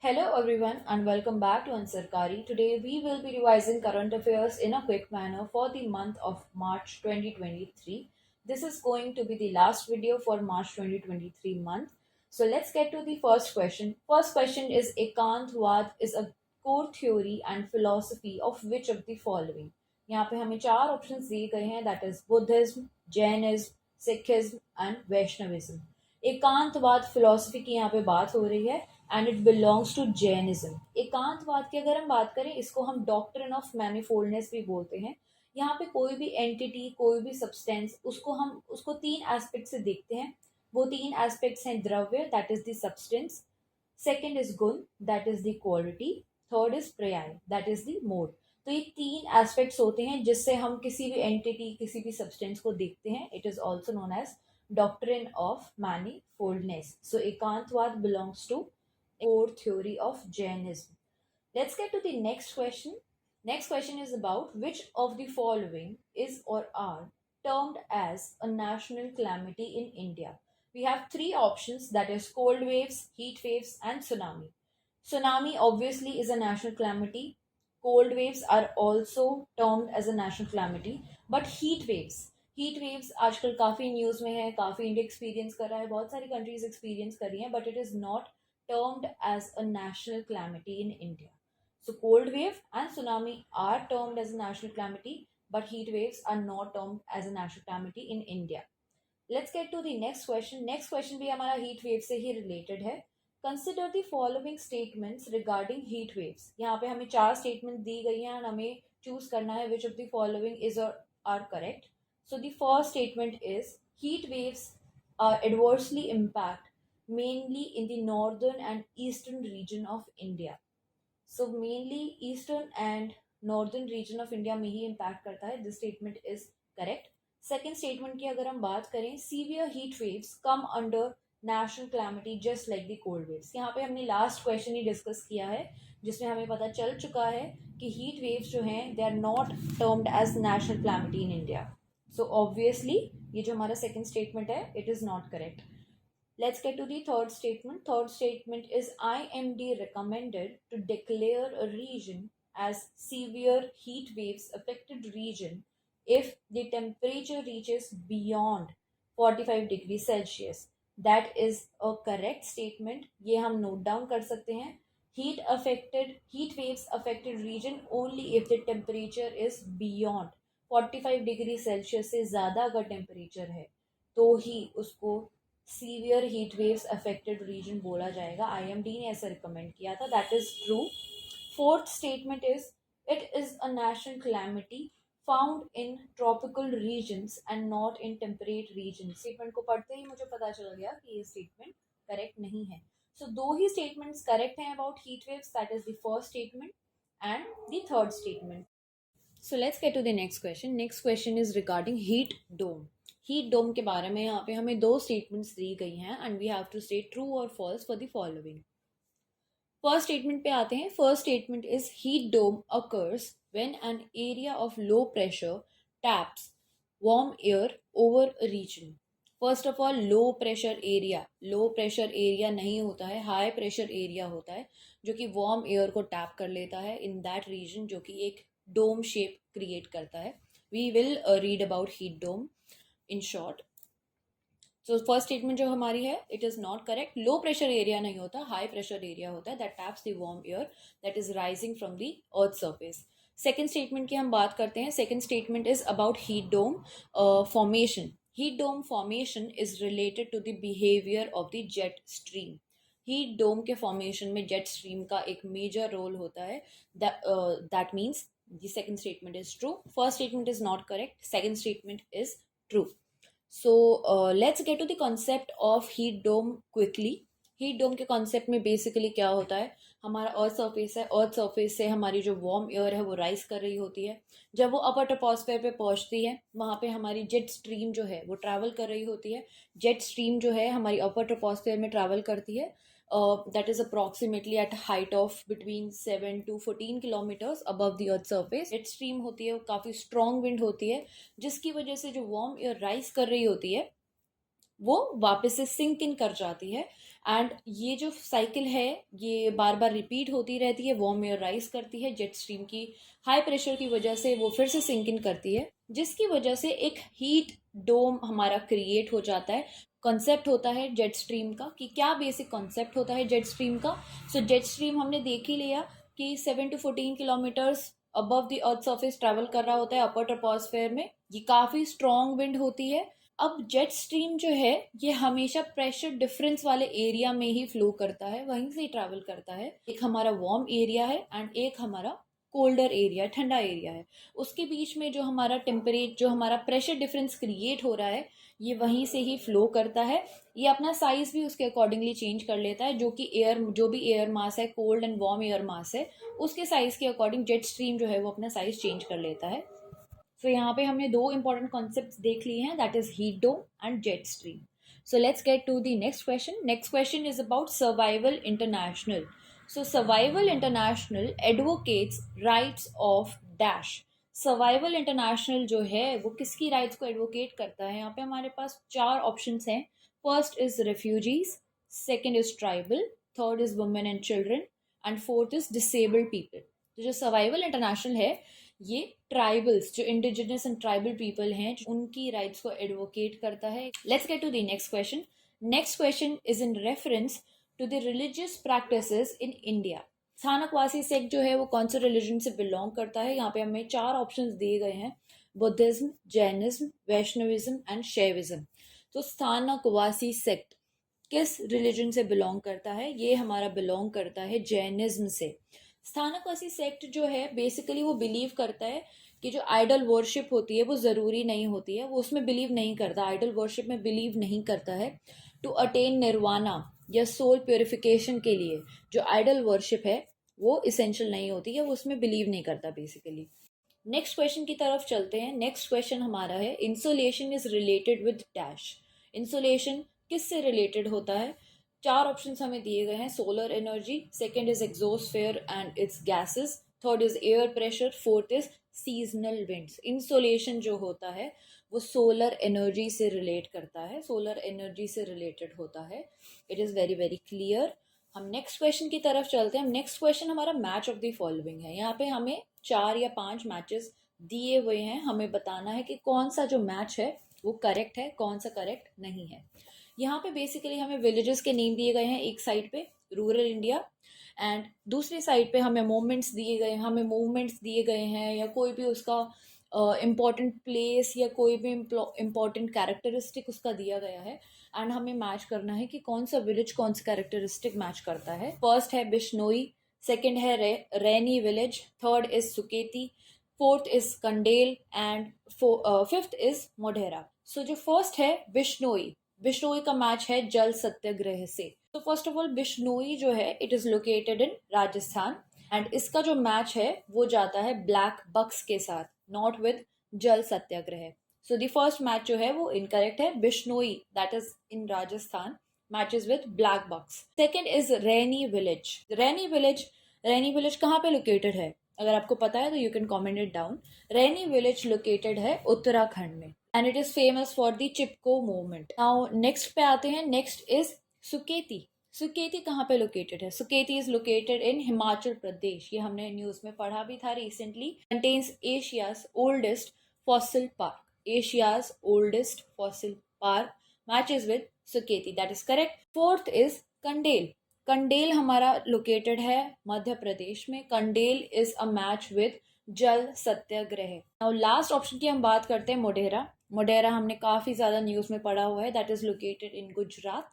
Hello everyone and welcome back to Ansarkari. Today we will be revising current affairs in a quick manner for the month of March 2023. This is going to be the last video for March 2023 month. So let's get to the first question. First question is Ekantwad is a core theory and philosophy of which of the following? यहाँ पे हमें चार options दिए गए हैं that is Buddhism, Jainism, Sikhism and Vaishnavism. एकांतवाद philosophy की यहाँ पे बात हो रही है and it belongs to Jainism. एकांतवाद की अगर हम बात करें इसको हम डॉक्ट्रिन ऑफ मैनिफोल्डनेस भी बोलते हैं. यहाँ पे कोई भी एंटिटी, कोई भी सब्सटेंस, उसको तीन एस्पेक्ट से देखते हैं. वो तीन एस्पेक्ट्स हैं द्रव्य that is the substance, second is गुण that is the quality, third is पर्याय दैट इज द मोड. तो ये तीन एस्पेक्ट्स होते हैं जिससे हम किसी भी एंटिटी, किसी भी सब्सटेंस को देखते हैं. It is also known as doctrine of manifoldness. So Ekantwad belongs to core theory of Jainism. Let's get to the next question. Next question is about which of the following is or are termed as a national calamity in India. We have three options, that is cold waves, heat waves and tsunami. Tsunami obviously is a national calamity. Cold waves are also termed as a national calamity. But heat waves आजकल काफ़ी news में है, काफ़ी India experience कर रहा है, बहुत सारी कंट्रीज एक्सपीरियंस कर रही हैं, but it is not termed as a national calamity in India. So cold wave and tsunami are termed as a national calamity, but heat waves are not termed as a national calamity in India. Let's get to the next question. Next question भी हमारा heat wave से ही related है. Consider the following statements regarding heat waves. यहाँ पे हमें चार statement दी गई हैं और हमें choose करना है which of the following is or are correct. So the first statement is heat waves adversely impact mainly in the northern and eastern region of India. So mainly eastern and northern region of India में ही impact करता है. This statement is correct. Second statement की अगर हम बात करें, severe heat waves come under national calamity just like the cold waves. यहाँ पे हमने last question ही discuss किया है जिसमें हमें पता चल चुका है कि heat waves जो हैं they are not termed as national calamity in India. So obviously ये जो हमारा second statement है it is not correct. Let's get to the third statement. Third statement is IMD recommended to declare a region as severe heat waves affected region if the temperature reaches beyond 45 degrees Celsius. That is a correct statement. ये हम note down कर सकते हैं. Heat waves affected region only if the temperature is beyond 45 degree Celsius से ज़्यादा अगर temperature है तो ही उसको severe heat waves affected region बोला जाएगा. आईएमडी ने ऐसा रिकमेंड किया था. That is true. Fourth statement is it is a national calamity found in tropical regions and not in temperate region. Statement को पढ़ते ही मुझे पता चल गया कि ये स्टेटमेंट करेक्ट नहीं है. सो दो ही स्टेटमेंट्स करेक्ट हैं about heat waves. That is the first statement and the third statement. So let's get to the next question. Next question is regarding heat dome. Heat dome के बारे में यहाँ पे हमें दो statements दी गई हैं and we have to state true or false for the following. First statement पे आते हैं. First statement is heat dome occurs when an area of low pressure taps warm air over a region. First of all low pressure area नहीं होता है, high pressure area होता है जो कि वार्म एयर को टैप कर लेता है इन दैट रीजन, जो कि एक डोम शेप क्रिएट करता है. We will read about heat dome in short. So first statement जो हमारी है it is not correct. Low pressure area नहीं होता, हाई प्रेशर एरिया होता है that taps the warm air that is rising from the earth surface. Second statement की हम बात करते हैं. Second statement is about heat dome formation. Heat dome formation is related to the behavior of the jet stream. Heat dome के formation में jet stream का एक major role होता है. That means the second statement is true. First statement is not correct. Second statement is true. So let's get to the concept of heat dome quickly. Heat dome के concept में basically क्या होता है, हमारा earth surface है, earth surface से हमारी जो वार्म एयर है वो राइज कर रही होती है. जब वो अपर ट्रोपोस्फेयर पे पहुंचती है वहाँ पे हमारी जेट स्ट्रीम जो है वो ट्रैवल कर रही होती है. जेट स्ट्रीम जो है हमारी अपर ट्रोपोस्फेयर में ट्रैवल करती है. That is approximately at height of between 7 to 14 kilometres above the earth surface. Jet stream होती है, काफ़ी स्ट्रॉन्ग विंड होती है जिसकी वजह से जो वार्म एयर राइज कर रही होती है वो वापस से सिंक इन कर जाती है एंड ये जो साइकिल है ये बार बार रिपीट होती रहती है, वार्म एयर राइज करती है, जेट स्ट्रीम की हाई प्रेशर की वजह से वो फिर से सिंक इन करती है, जिसकी वजह से एक हीट डोम हमारा क्रिएट हो जाता है। कॉन्सेप्ट होता है जेट स्ट्रीम का कि क्या बेसिक कॉन्सेप्ट होता है जेट स्ट्रीम का। सो जेट स्ट्रीम हमने देख ही लिया कि 7 to 14 kilometres above the earth surface travel कर रहा होता है अपर ट्रोपोस्फेयर में। ये काफी स्ट्रॉन्ग विंड होती है। अब जेट स्ट्रीम जो है ये हमेशा प्रेशर डिफरेंस वाले एरिया में ही फ्लो करता है, वहीं से ही ट्रैवल करता है। एक हमारा वार्म एरिया है एंड एक हमारा कोल्डर एरिया, ठंडा एरिया है। उसके बीच में जो हमारा टेम्परेचर, जो हमारा प्रेशर डिफरेंस क्रिएट हो रहा है, ये वहीं से ही फ्लो करता है। ये अपना साइज भी उसके अकॉर्डिंगली चेंज कर लेता है, जो कि एयर, जो भी एयर मास है, cold and warm air mass है, उसके साइज के अकॉर्डिंग जेट स्ट्रीम जो है वो अपना साइज चेंज कर लेता है। सो यहाँ पे हमने दो इंपॉर्टेंट कॉन्सेप्ट्स देख लिए हैं, that is heat dome and jet stream. So let's get to the next question. Next question is about Survival International. So Survival International advocates rights of dash. Survival International जो है वो किसकी rights को advocate करता है? यहाँ पे हमारे पास चार ऑप्शंस हैं। First is refugees, second is tribal, third is women and children and fourth is disabled people. तो जो सर्वाइवल इंटरनेशनल है ये ट्राइबल्स, जो इंडिजिनस एंड ट्राइबल पीपल हैं, उनकी राइट्स को एडवोकेट करता है। Let's get to the next question. Next question is in reference to the religious practices in India. Sthanakvasi sect जो है वो कौन से रिलीजन से बिलोंग करता है? यहाँ पे हमें चार ऑप्शंस दिए गए हैं, Buddhism, Jainism, Vaishnavism and Shaivism. तो स्थानकवासी सेक्ट किस रिलीजन से बिलोंग करता है? ये हमारा बिलोंग करता है जैनिज्म से। स्थानकवासी सेक्ट जो है बेसिकली वो बिलीव करता है कि जो आइडल वर्शिप होती है वो ज़रूरी नहीं होती है, वो उसमें बिलीव नहीं करता, आइडल वर्शिप में बिलीव नहीं करता है। टू अटेन निर्वाणा या सोल प्योरिफिकेशन के लिए जो आइडल वर्शिप है वो इसेंशियल नहीं होती है, वो उसमें बिलीव नहीं करता बेसिकली। नेक्स्ट क्वेश्चन की तरफ चलते हैं। नेक्स्ट क्वेश्चन हमारा है insulation is related with dash. Insulation किससे रिलेटेड होता है? चार ऑप्शंस हमें दिए गए हैं। Solar energy, second is exosphere and its gases, third is air pressure, fourth is seasonal winds. Insulation जो होता है वो सोलर एनर्जी से रिलेट करता है, सोलर एनर्जी से रिलेटेड होता है। It is very very clear. हम नेक्स्ट क्वेश्चन की तरफ चलते हैं। नेक्स्ट क्वेश्चन हमारा मैच ऑफ द फॉलोइंग है। यहाँ पे हमें 4 या 5 मैचेस दिए हुए हैं, हमें बताना है कि कौन सा जो मैच है वो करेक्ट है, कौन सा करेक्ट नहीं है। यहाँ पे बेसिकली हमें विलेजेस के नेम दिए गए हैं, एक साइड पे रूरल इंडिया एंड दूसरी साइड पे हमें मूवमेंट्स दिए गए हैं, या कोई भी उसका इम्पॉर्टेंट प्लेस या कोई भी इम्पॉर्टेंट कैरेक्टरिस्टिक उसका दिया गया है एंड हमें मैच करना है कि कौन सा विलेज कौन सा कैरेक्टरिस्टिक मैच करता है। फर्स्ट है बिश्नोई, सेकेंड है Raini village, third is Suketi, fourth is Kandel and fifth is Modhera. So जो फर्स्ट है बिश्नोई, बिश्नोई का मैच है जल सत्याग्रह से। तो फर्स्ट ऑफ ऑल बिश्नोई जो है it is located in Rajasthan and इसका जो मैच है वो जाता है ब्लैक बक्स के साथ, not with Jal Satyagraha. So the first match जो है वो इनकरेक्ट है। Bishnoi that is in Rajasthan matches with black bucks. Second is Raini village. Raini village कहाँ पे लोकेटेड है? अगर आपको पता है तो you can comment it down. Raini village located है उत्तराखंड में and it is famous for the Chipko movement. Now next पे आते हैं। Next is Suketi. सुकेती कहाँ पे लोकेटेड है? Suketi is located in Himachal Pradesh. ये हमने न्यूज में पढ़ा भी था recently. Contains Asia's oldest fossil park. Asia's oldest fossil park matches with Suketi, that is correct. Fourth is Kandel. Kandel हमारा लोकेटेड है मध्य प्रदेश में। Kandel is a match with Jal Satyagraha. Now last option की हम बात करते हैं मोढेरा। मोढेरा हमने काफी ज्यादा न्यूज में पढ़ा हुआ है, दैट इज लोकेटेड इन गुजरात।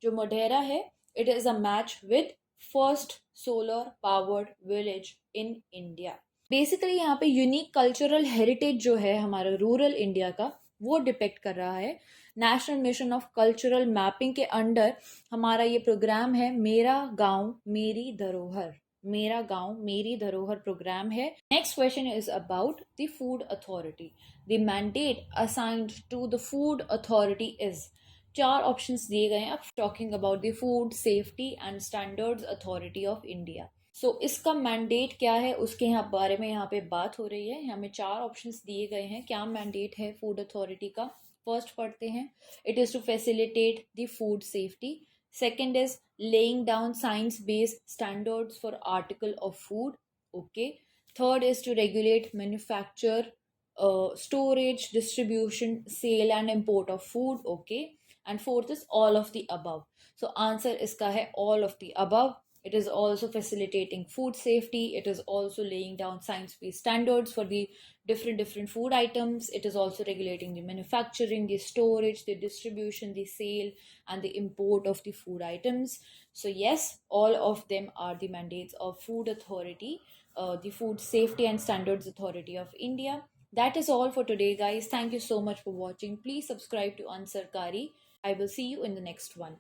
जो मोढेरा है it is a match with first solar powered village in India. Basically यहाँ पे यूनिक कल्चरल हेरिटेज जो है हमारा रूरल इंडिया का वो डिपेक्ट कर रहा है। National mission of cultural mapping के अंडर हमारा ये प्रोग्राम है मेरा गांव मेरी धरोहर। मेरा गांव मेरी धरोहर प्रोग्राम है। Next question is about the food authority. The mandate assigned to the food authority is. चार ऑप्शंस दिए गए हैं। अब talking about the food safety and standards authority of India. So इसका मैंडेट क्या है उसके बारे में यहाँ पे बात हो रही है। हमें चार ऑप्शंस दिए गए हैं, क्या मैंडेट है फूड अथॉरिटी का। फर्स्ट पढ़ते हैं, it is to facilitate the food safety. Second is laying down science based standards for article of food. Okay. Third is to regulate manufacture, storage, distribution, sale, and import of food. Okay. And fourth is all of the above. So answer iska hai all of the above. It is also facilitating food safety. It is also laying down science-based standards for the different food items. It is also regulating the manufacturing, the storage, the distribution, the sale, and the import of the food items. So yes, all of them are the mandates of Food Authority, the Food Safety and Standards Authority of India. That is all for today, guys. Thank you so much for watching. Please subscribe to Ansarkari. I will see you in the next one.